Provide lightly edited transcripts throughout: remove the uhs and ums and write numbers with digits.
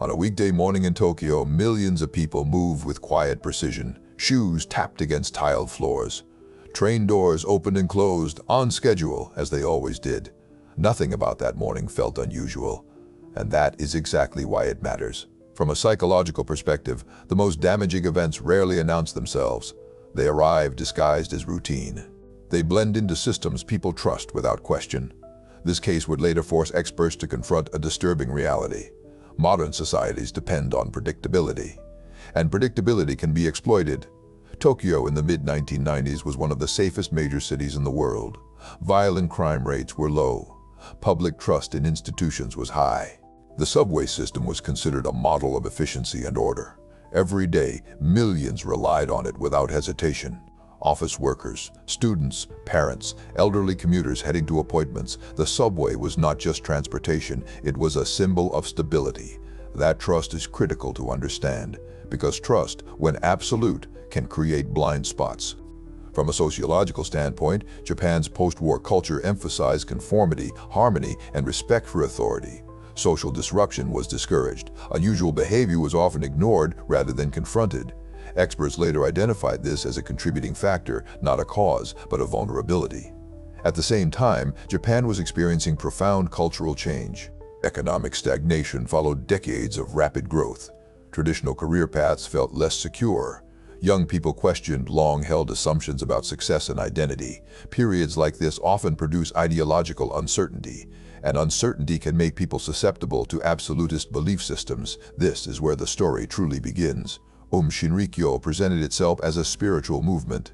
On a weekday morning in Tokyo, millions of people move with quiet precision. Shoes tapped against tiled floors. Train doors opened and closed on schedule, as they always did. Nothing about that morning felt unusual. And that is exactly why it matters. From a psychological perspective, the most damaging events rarely announce themselves. They arrive disguised as routine. They blend into systems people trust without question. This case would later force experts to confront a disturbing reality. Modern societies depend on predictability, and predictability can be exploited. Tokyo in the mid-1990s was one of the safest major cities in the world. Violent crime rates were low. Public trust in institutions was high. The subway system was considered a model of efficiency and order. Every day, millions relied on it without hesitation. Office workers, students, parents, elderly commuters heading to appointments. The subway was not just transportation, it was a symbol of stability. That trust is critical to understand, because trust, when absolute, can create blind spots. From a sociological standpoint, Japan's post-war culture emphasized conformity, harmony, and respect for authority. Social disruption was discouraged. Unusual behavior was often ignored rather than confronted. Experts later identified this as a contributing factor, not a cause, but a vulnerability. At the same time, Japan was experiencing profound cultural change. Economic stagnation followed decades of rapid growth. Traditional career paths felt less secure. Young people questioned long-held assumptions about success and identity. Periods like this often produce ideological uncertainty, and uncertainty can make people susceptible to absolutist belief systems. This is where the story truly begins. Shinrikyo presented itself as a spiritual movement.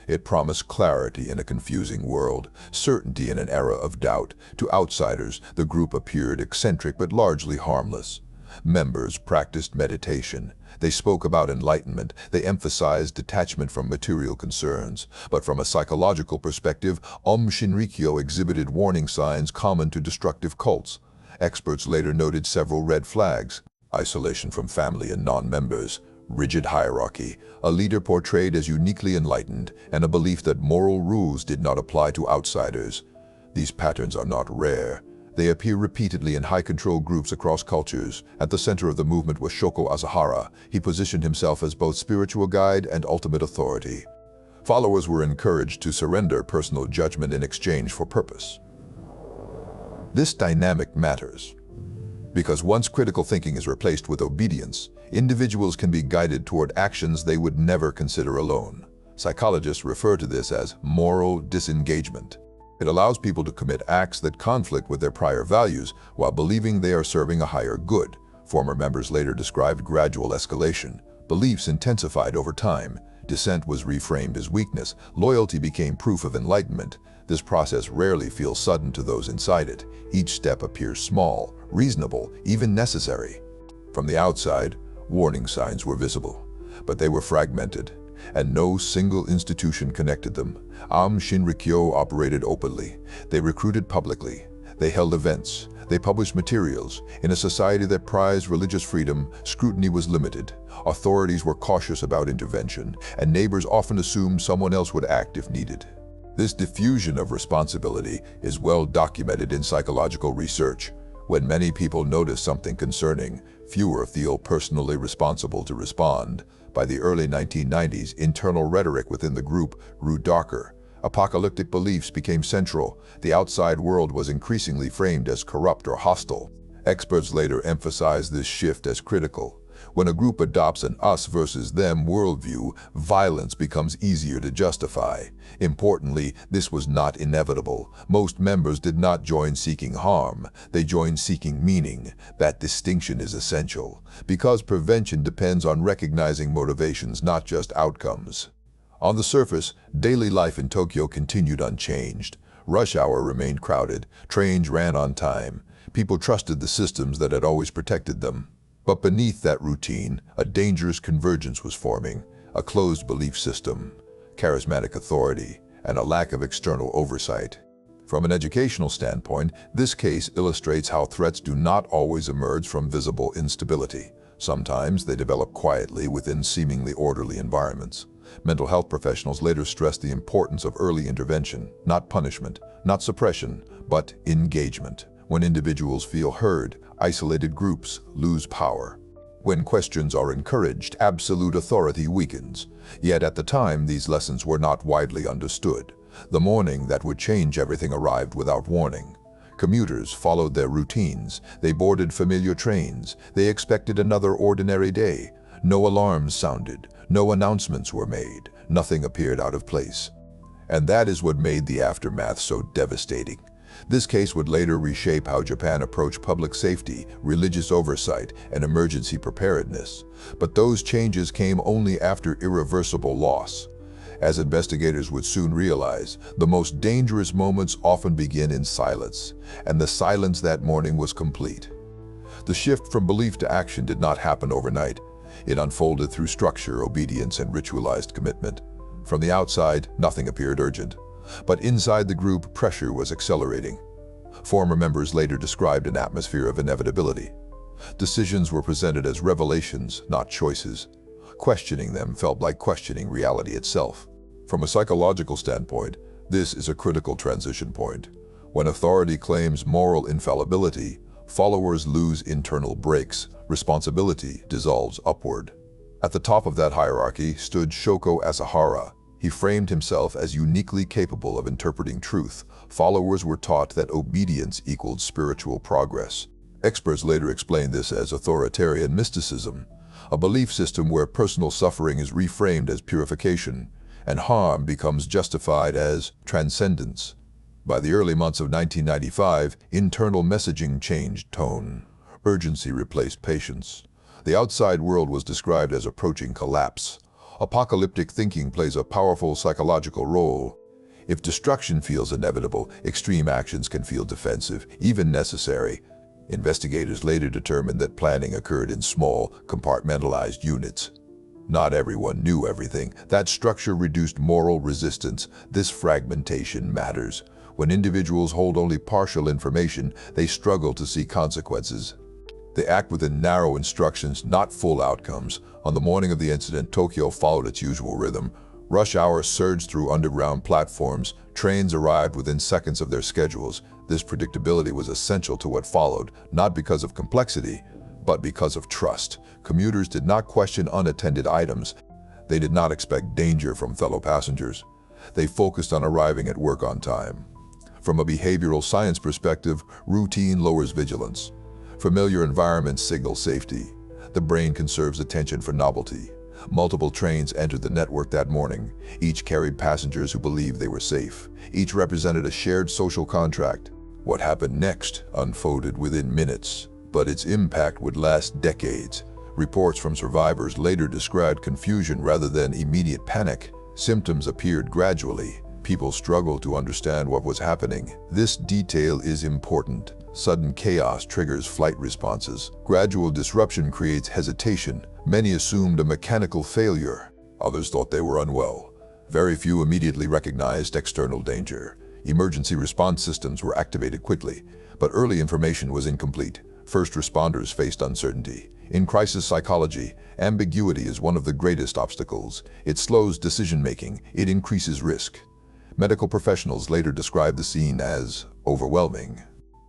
It promised clarity in a confusing world, certainty in an era of doubt. To outsiders, the group appeared eccentric but largely harmless. Members practiced meditation. They spoke about enlightenment. They emphasized detachment from material concerns. But from a psychological perspective, Shinrikyo exhibited warning signs common to destructive cults. Experts later noted several red flags: isolation from family and non-members, rigid hierarchy, a leader portrayed as uniquely enlightened, and a belief that moral rules did not apply to outsiders. These patterns are not rare. They appear repeatedly in high-control groups across cultures. At the center of the movement was Shoko Asahara. He positioned himself as both spiritual guide and ultimate authority. Followers were encouraged to surrender personal judgment in exchange for purpose. This dynamic matters, because once critical thinking is replaced with obedience, individuals can be guided toward actions they would never consider alone. Psychologists refer to this as moral disengagement. It allows people to commit acts that conflict with their prior values while believing they are serving a higher good. Former members later described gradual escalation. Beliefs intensified over time. Dissent was reframed as weakness. Loyalty became proof of enlightenment. This process rarely feels sudden to those inside it. Each step appears small, reasonable, even necessary. From the outside, warning signs were visible, but they were fragmented, and no single institution connected them. Shinrikyo operated openly. They recruited publicly. They held events. They published materials. In a society that prized religious freedom, scrutiny was limited. Authorities were cautious about intervention, and neighbors often assumed someone else would act if needed. This diffusion of responsibility is well documented in psychological research. When many people notice something concerning, fewer feel personally responsible to respond. By the early 1990s, internal rhetoric within the group grew darker. Apocalyptic beliefs became central. The outside world was increasingly framed as corrupt or hostile. Experts later emphasized this shift as critical. When a group adopts an us versus them worldview, violence becomes easier to justify. Importantly, this was not inevitable. Most members did not join seeking harm. They joined seeking meaning. That distinction is essential, because prevention depends on recognizing motivations, not just outcomes. On the surface, daily life in Tokyo continued unchanged. Rush hour remained crowded. Trains ran on time. People trusted the systems that had always protected them. But beneath that routine, a dangerous convergence was forming, a closed belief system, charismatic authority, and a lack of external oversight. From an educational standpoint, this case illustrates how threats do not always emerge from visible instability. Sometimes they develop quietly within seemingly orderly environments. Mental health professionals later stressed the importance of early intervention, not punishment, not suppression, but engagement. When individuals feel heard, isolated groups lose power. When questions are encouraged, absolute authority weakens. Yet at the time, these lessons were not widely understood. The morning that would change everything arrived without warning. Commuters followed their routines. They boarded familiar trains. They expected another ordinary day. No alarms sounded. No announcements were made. Nothing appeared out of place. And that is what made the aftermath so devastating. This case would later reshape how Japan approached public safety, religious oversight, and emergency preparedness. But those changes came only after irreversible loss. As investigators would soon realize, the most dangerous moments often begin in silence, and the silence that morning was complete. The shift from belief to action did not happen overnight. It unfolded through structure, obedience, and ritualized commitment. From the outside, nothing appeared urgent. But inside the group, pressure was accelerating. Former members later described an atmosphere of inevitability. Decisions were presented as revelations, not choices. Questioning them felt like questioning reality itself. From a psychological standpoint, this is a critical transition point. When authority claims moral infallibility, followers lose internal brakes. Responsibility dissolves upward. At the top of that hierarchy stood Shoko Asahara. He framed himself as uniquely capable of interpreting truth. Followers were taught that obedience equaled spiritual progress. Experts later explained this as authoritarian mysticism, a belief system where personal suffering is reframed as purification, and harm becomes justified as transcendence. By the early months of 1995, internal messaging changed tone. Urgency replaced patience. The outside world was described as approaching collapse. Apocalyptic thinking plays a powerful psychological role. If destruction feels inevitable, extreme actions can feel defensive, even necessary. Investigators later determined that planning occurred in small, compartmentalized units. Not everyone knew everything. That structure reduced moral resistance. This fragmentation matters. When individuals hold only partial information, they struggle to see consequences. They act within narrow instructions, not full outcomes. On the morning of the incident, Tokyo followed its usual rhythm. Rush hour surged through underground platforms. Trains arrived within seconds of their schedules. This predictability was essential to what followed, not because of complexity, but because of trust. Commuters did not question unattended items. They did not expect danger from fellow passengers. They focused on arriving at work on time. From a behavioral science perspective, routine lowers vigilance. Familiar environments signal safety. The brain conserves attention for novelty. Multiple trains entered the network that morning. Each carried passengers who believed they were safe. Each represented a shared social contract. What happened next unfolded within minutes, but its impact would last decades. Reports from survivors later described confusion rather than immediate panic. Symptoms appeared gradually. People struggled to understand what was happening. This detail is important. Sudden chaos triggers flight responses. Gradual disruption creates hesitation. Many assumed a mechanical failure. Others thought they were unwell. Very few immediately recognized external danger. Emergency response systems were activated quickly, but early information was incomplete. First responders faced uncertainty. In crisis psychology, ambiguity is one of the greatest obstacles. It slows decision-making. It increases risk. Medical professionals later described the scene as overwhelming.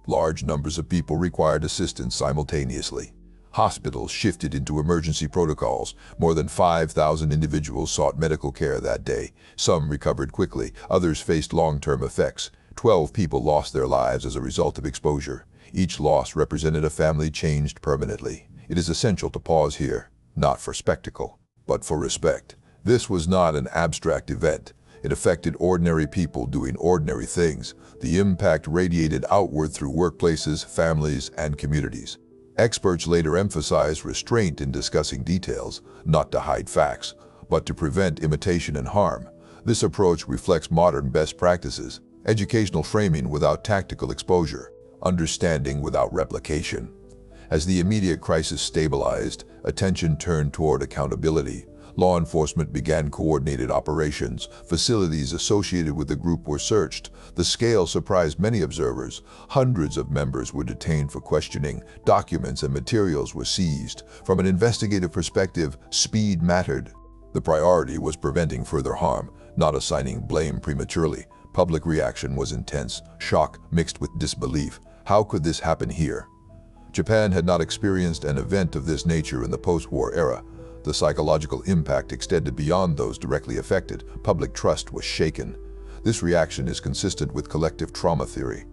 Large numbers of people required assistance simultaneously. Hospitals shifted into emergency protocols. More than 5,000 individuals sought medical care that day. Some recovered quickly, others faced long-term effects. 12 people lost their lives as a result of exposure. Each loss represented a family changed permanently. It is essential to pause here, not for spectacle, but for respect. This was not an abstract event. It affected ordinary people doing ordinary things. The impact radiated outward through workplaces, families, and communities. Experts later emphasized restraint in discussing details, not to hide facts, but to prevent imitation and harm. This approach reflects modern best practices: educational framing without tactical exposure, understanding without replication. As the immediate crisis stabilized, attention turned toward accountability. Law enforcement began coordinated operations. Facilities associated with the group were searched. The scale surprised many observers. Hundreds of members were detained for questioning. Documents and materials were seized. From an investigative perspective, speed mattered. The priority was preventing further harm, not assigning blame prematurely. Public reaction was intense, shock mixed with disbelief. How could this happen here? Japan had not experienced an event of this nature in the post-war era. The psychological impact extended beyond those directly affected. Public trust was shaken. This reaction is consistent with collective trauma theory.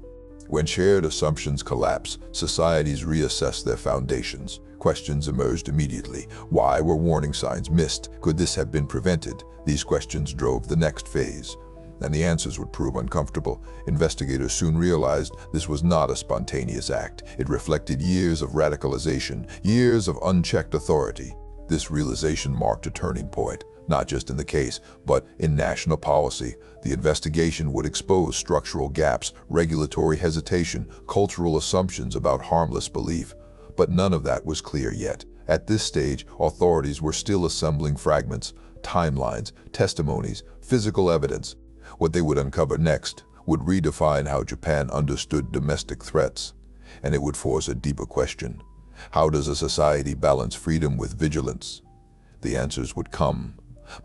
When shared assumptions collapse, societies reassess their foundations. Questions emerged immediately. Why were warning signs missed? Could this have been prevented? These questions drove the next phase, and the answers would prove uncomfortable. Investigators soon realized this was not a spontaneous act. It reflected years of radicalization, years of unchecked authority. This realization marked a turning point, not just in the case, but in national policy. The investigation would expose structural gaps, regulatory hesitation, cultural assumptions about harmless belief. But none of that was clear yet. At this stage, authorities were still assembling fragments, timelines, testimonies, physical evidence. What they would uncover next would redefine how Japan understood domestic threats, and it would force a deeper question. How does a society balance freedom with vigilance? The answers would come.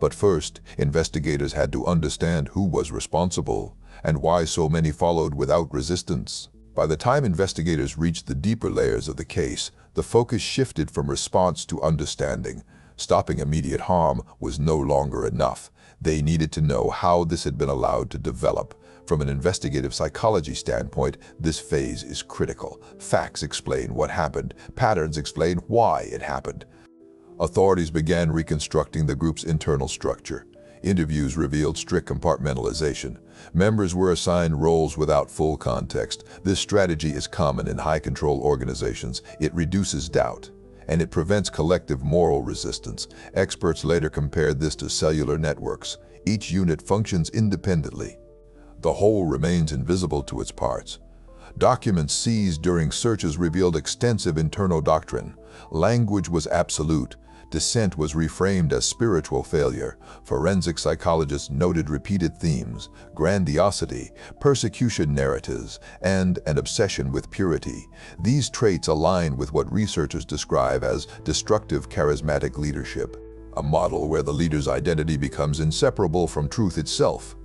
But first, investigators had to understand who was responsible and why so many followed without resistance. By the time investigators reached the deeper layers of the case, the focus shifted from response to understanding. Stopping immediate harm was no longer enough. They needed to know how this had been allowed to develop. From an investigative psychology standpoint, this phase is critical. Facts explain what happened. Patterns explain why it happened. Authorities began reconstructing the group's internal structure. Interviews revealed strict compartmentalization. Members were assigned roles without full context. This strategy is common in high-control organizations. It reduces doubt, and it prevents collective moral resistance. Experts later compared this to cellular networks. Each unit functions independently. The whole remains invisible to its parts. Documents seized during searches revealed extensive internal doctrine. Language was absolute. Dissent was reframed as spiritual failure. Forensic psychologists noted repeated themes: grandiosity, persecution narratives, and an obsession with purity. These traits align with what researchers describe as destructive charismatic leadership, a model where the leader's identity becomes inseparable from truth itself.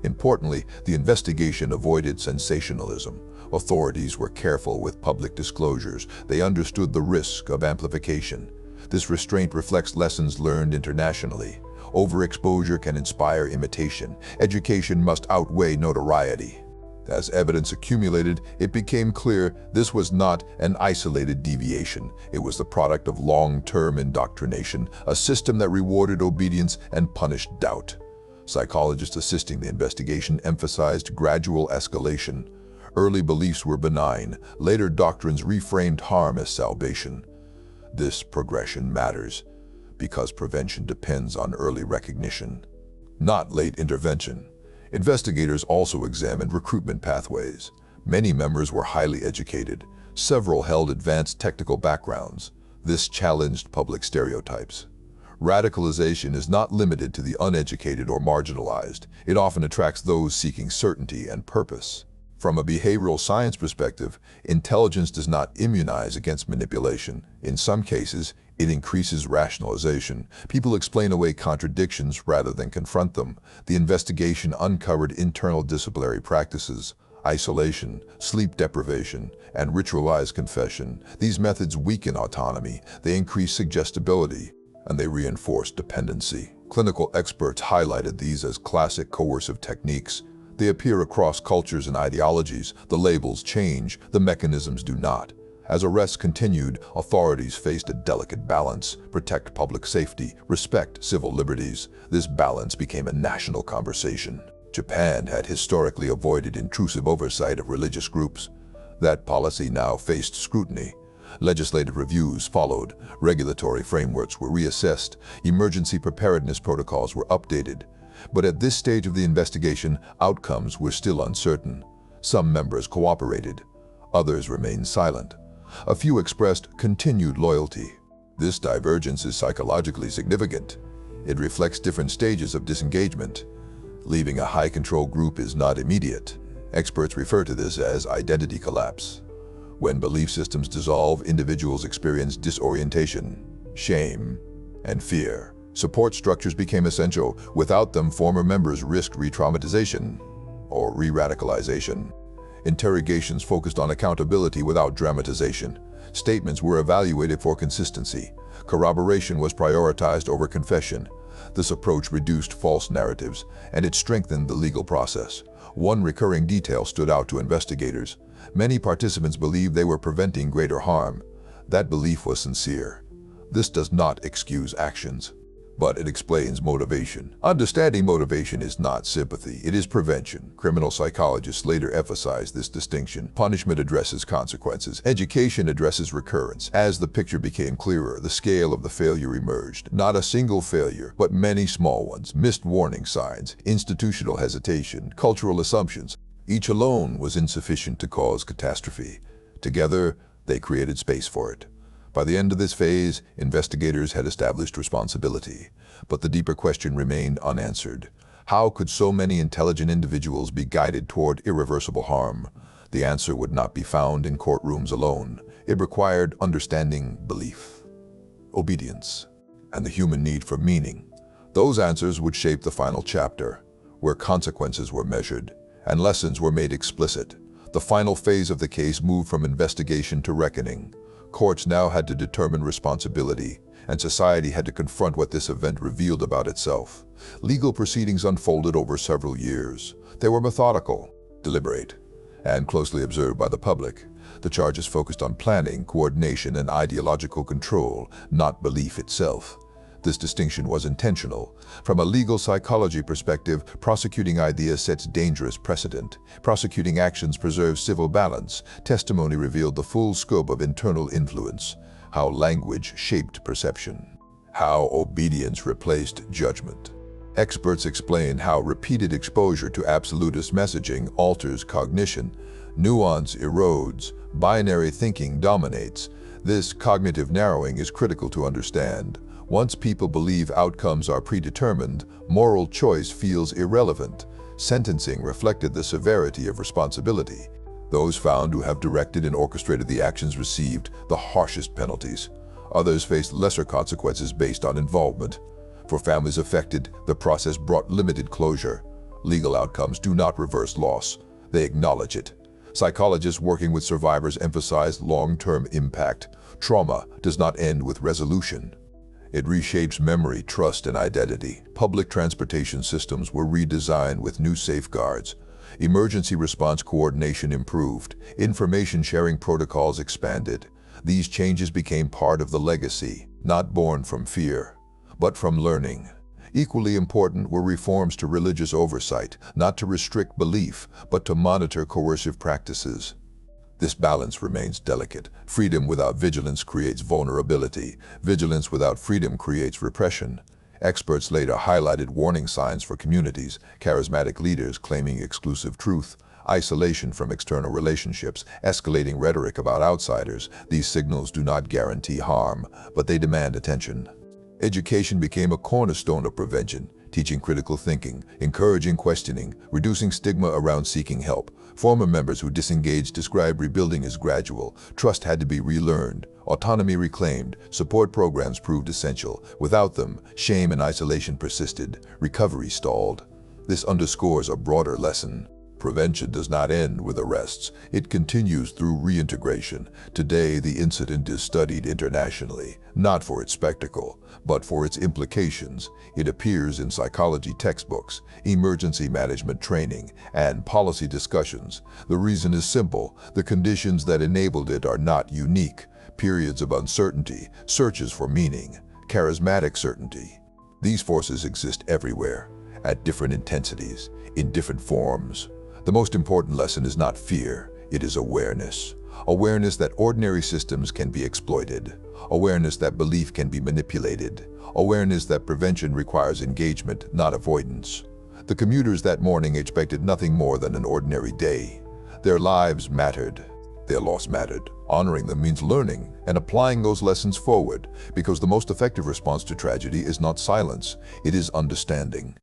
Importantly, the investigation avoided sensationalism. Authorities were careful with public disclosures. They understood the risk of amplification. This restraint reflects lessons learned internationally. Overexposure can inspire imitation. Education must outweigh notoriety. As evidence accumulated, it became clear this was not an isolated deviation. It was the product of long-term indoctrination, a system that rewarded obedience and punished doubt. Psychologists assisting the investigation emphasized gradual escalation. Early beliefs were benign. Later doctrines reframed harm as salvation. This progression matters because prevention depends on early recognition, not late intervention. Investigators also examined recruitment pathways. Many members were highly educated. Several held advanced technical backgrounds. This challenged public stereotypes. Radicalization is not limited to the uneducated or marginalized. It often attracts those seeking certainty and purpose. From a behavioral science perspective, intelligence does not immunize against manipulation. In some cases, it increases rationalization. People explain away contradictions rather than confront them. The investigation uncovered internal disciplinary practices, isolation, sleep deprivation, and ritualized confession. These methods weaken autonomy, they increase suggestibility, and they reinforce dependency. Clinical experts highlighted these as classic coercive techniques. They appear across cultures and ideologies. The labels change, the mechanisms do not. As arrests continued, authorities faced a delicate balance: protect public safety, respect civil liberties. This balance became a national conversation. Japan had historically avoided intrusive oversight of religious groups. That policy now faced scrutiny. Legislative reviews followed, regulatory frameworks were reassessed, emergency preparedness protocols were updated. But at this stage of the investigation, outcomes were still uncertain. Some members cooperated, others remained silent. A few expressed continued loyalty. This divergence is psychologically significant. It reflects different stages of disengagement. Leaving a high-control group is not immediate. Experts refer to this as identity collapse. When belief systems dissolve, individuals experience disorientation, shame, and fear. Support structures became essential. Without them, former members risked re-traumatization or re-radicalization. Interrogations focused on accountability without dramatization. Statements were evaluated for consistency. Corroboration was prioritized over confession. This approach reduced false narratives, and it strengthened the legal process. One recurring detail stood out to investigators. Many participants believed they were preventing greater harm. That belief was sincere. This does not excuse actions, but it explains motivation. Understanding motivation is not sympathy, it is prevention. Criminal psychologists later emphasized this distinction. Punishment addresses consequences. Education addresses recurrence. As the picture became clearer, the scale of the failure emerged. Not a single failure, but many small ones. Missed warning signs, institutional hesitation, cultural assumptions. Each alone was insufficient to cause catastrophe. Together, they created space for it. By the end of this phase, investigators had established responsibility. But the deeper question remained unanswered. How could so many intelligent individuals be guided toward irreversible harm? The answer would not be found in courtrooms alone. It required understanding, belief, obedience, and the human need for meaning. Those answers would shape the final chapter, where consequences were measured and lessons were made explicit. The final phase of the case moved from investigation to reckoning. Courts now had to determine responsibility, and society had to confront what this event revealed about itself. Legal proceedings unfolded over several years. They were methodical, deliberate, and closely observed by the public. The charges focused on planning, coordination, and ideological control, not belief itself. This distinction was intentional. From a legal psychology perspective, prosecuting ideas sets dangerous precedent. Prosecuting actions preserves civil balance. Testimony revealed the full scope of internal influence, how language shaped perception, how obedience replaced judgment. Experts explain how repeated exposure to absolutist messaging alters cognition. Nuance erodes, binary thinking dominates. This cognitive narrowing is critical to understand. Once people believe outcomes are predetermined, moral choice feels irrelevant. Sentencing reflected the severity of responsibility. Those found who have directed and orchestrated the actions received the harshest penalties. Others faced lesser consequences based on involvement. For families affected, the process brought limited closure. Legal outcomes do not reverse loss, they acknowledge it. Psychologists working with survivors emphasize long-term impact. Trauma does not end with resolution. It reshapes memory, trust, and identity. Public transportation systems were redesigned with new safeguards. Emergency response coordination improved. Information sharing protocols expanded. These changes became part of the legacy, not born from fear, but from learning. Equally important were reforms to religious oversight, not to restrict belief, but to monitor coercive practices. This balance remains delicate. Freedom without vigilance creates vulnerability. Vigilance without freedom creates repression. Experts later highlighted warning signs for communities, charismatic leaders claiming exclusive truth, isolation from external relationships, escalating rhetoric about outsiders. These signals do not guarantee harm, but they demand attention. Education became a cornerstone of prevention, teaching critical thinking, encouraging questioning, reducing stigma around seeking help. Former members who disengaged described rebuilding as gradual. Trust had to be relearned, autonomy reclaimed, support programs proved essential. Without them, shame and isolation persisted, recovery stalled. This underscores a broader lesson. Prevention does not end with arrests. It continues through reintegration. Today, the incident is studied internationally, not for its spectacle, but for its implications. It appears in psychology textbooks, emergency management training, and policy discussions. The reason is simple. The conditions that enabled it are not unique. Periods of uncertainty, searches for meaning, charismatic certainty. These forces exist everywhere, at different intensities, in different forms. The most important lesson is not fear, it is awareness. Awareness that ordinary systems can be exploited. Awareness that belief can be manipulated. Awareness that prevention requires engagement, not avoidance. The commuters that morning expected nothing more than an ordinary day. Their lives mattered. Their loss mattered. Honoring them means learning and applying those lessons forward, because the most effective response to tragedy is not silence, it is understanding.